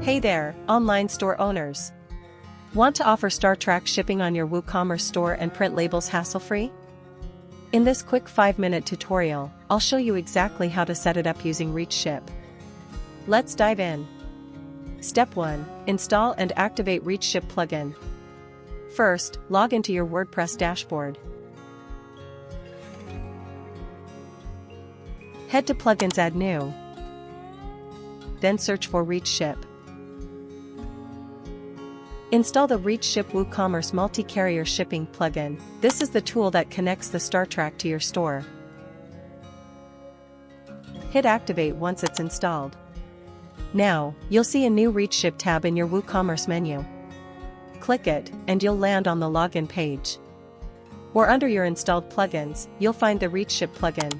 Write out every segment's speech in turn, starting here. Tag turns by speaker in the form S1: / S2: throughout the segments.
S1: Hey there, online store owners. Want to offer StarTrack shipping on your WooCommerce store and print labels hassle-free? In this quick 5-minute tutorial, I'll show you exactly how to set it up using ReachShip. Let's dive in. Step 1. Install and activate ReachShip plugin. First, log into your WordPress dashboard. Head to Plugins, Add New. Then search for ReachShip. Install the ReachShip WooCommerce Multi-Carrier Shipping plugin. This is the tool that connects the StarTrack to your store. Hit Activate once it's installed. Now, you'll see a new ReachShip tab in your WooCommerce menu. Click it, and you'll land on the login page. Or under your installed plugins, you'll find the ReachShip plugin.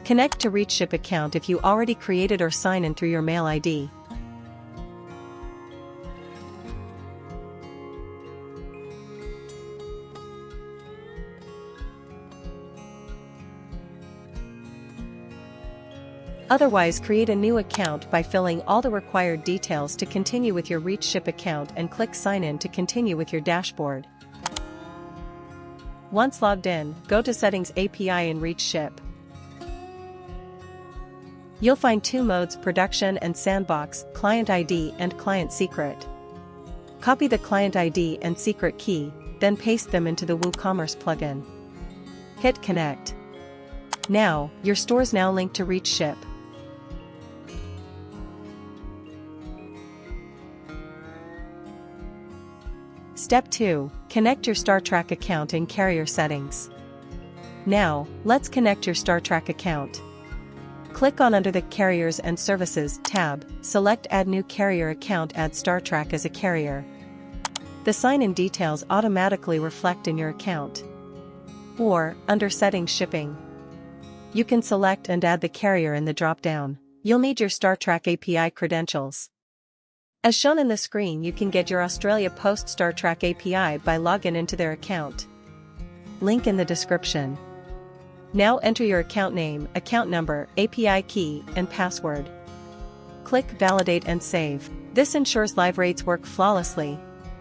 S1: Connect to ReachShip account if you already created or sign in through your mail ID. Otherwise, create a new account by filling all the required details to continue with your ReachShip account and click Sign In to continue with your dashboard. Once logged in, go to Settings API in ReachShip. You'll find two modes: Production and Sandbox, Client ID and Client Secret. Copy the Client ID and secret key, then paste them into the WooCommerce plugin. Hit Connect. Now, your store's now linked to ReachShip. Step 2. Connect your StarTrack account in Carrier Settings. Now, let's connect your StarTrack account. Click on Under the Carriers and Services tab, select Add New Carrier Account, add StarTrack as a carrier. The sign-in details automatically reflect in your account. Or, under Settings Shipping, you can select and add the carrier in the drop-down. You'll need your StarTrack API credentials. As shown in the screen, you can get your Australia Post StarTrack API by logging into their account. Link in the description. Now enter your account name, account number, API key, and password. Click Validate and Save. This ensures live rates work flawlessly.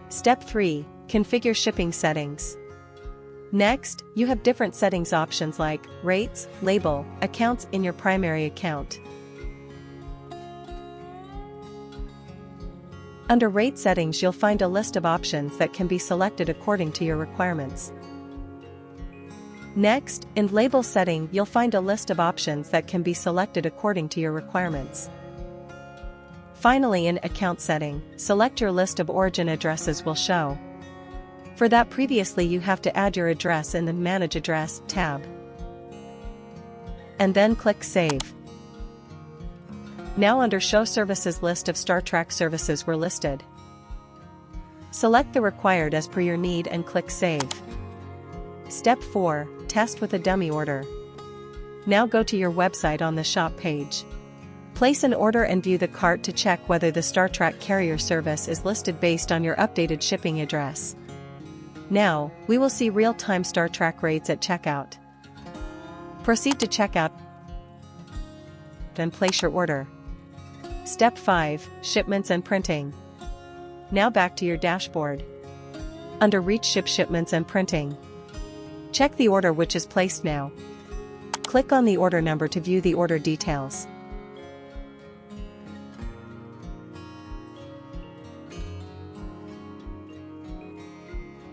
S1: Step 3. Configure shipping settings. Next, you have different settings options like rates, label, accounts in your primary account. Under Rate Settings, you'll find a list of options that can be selected according to your requirements. Next, in Label Setting, you'll find a list of options that can be selected according to your requirements. Finally, in Account Setting, select your list of origin addresses will show. For that, previously you have to add your address in the Manage Address tab. And then click Save. Now under Show Services, list of StarTrack services were listed. Select the required as per your need and click Save. Step 4. Test with a dummy order. Now go to your website on the shop page. Place an order and view the cart to check whether the StarTrack carrier service is listed based on your updated shipping address. Now, we will see real-time StarTrack rates at checkout. Proceed to checkout and place your order. Step 5. Shipments and Printing. Now back to your dashboard. Under ReachShip Shipments and Printing, check the order which is placed now. Click on the order number to view the order details.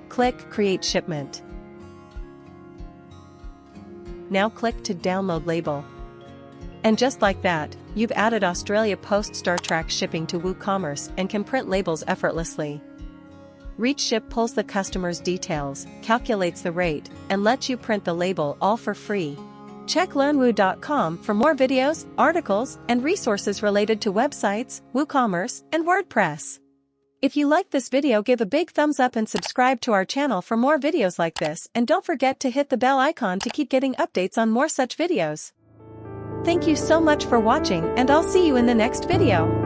S1: Click Create Shipment. Now click to download label. And just like that, you've added Australia Post StarTrack shipping to WooCommerce and can print labels effortlessly. ReachShip pulls the customer's details, calculates the rate, and lets you print the label all for free. Check learnwoo.com for more videos, articles, and resources related to websites, WooCommerce, and WordPress. If you liked this video, give a big thumbs up and subscribe to our channel for more videos like this, and don't forget to hit the bell icon to keep getting updates on more such videos. Thank you so much for watching, and I'll see you in the next video.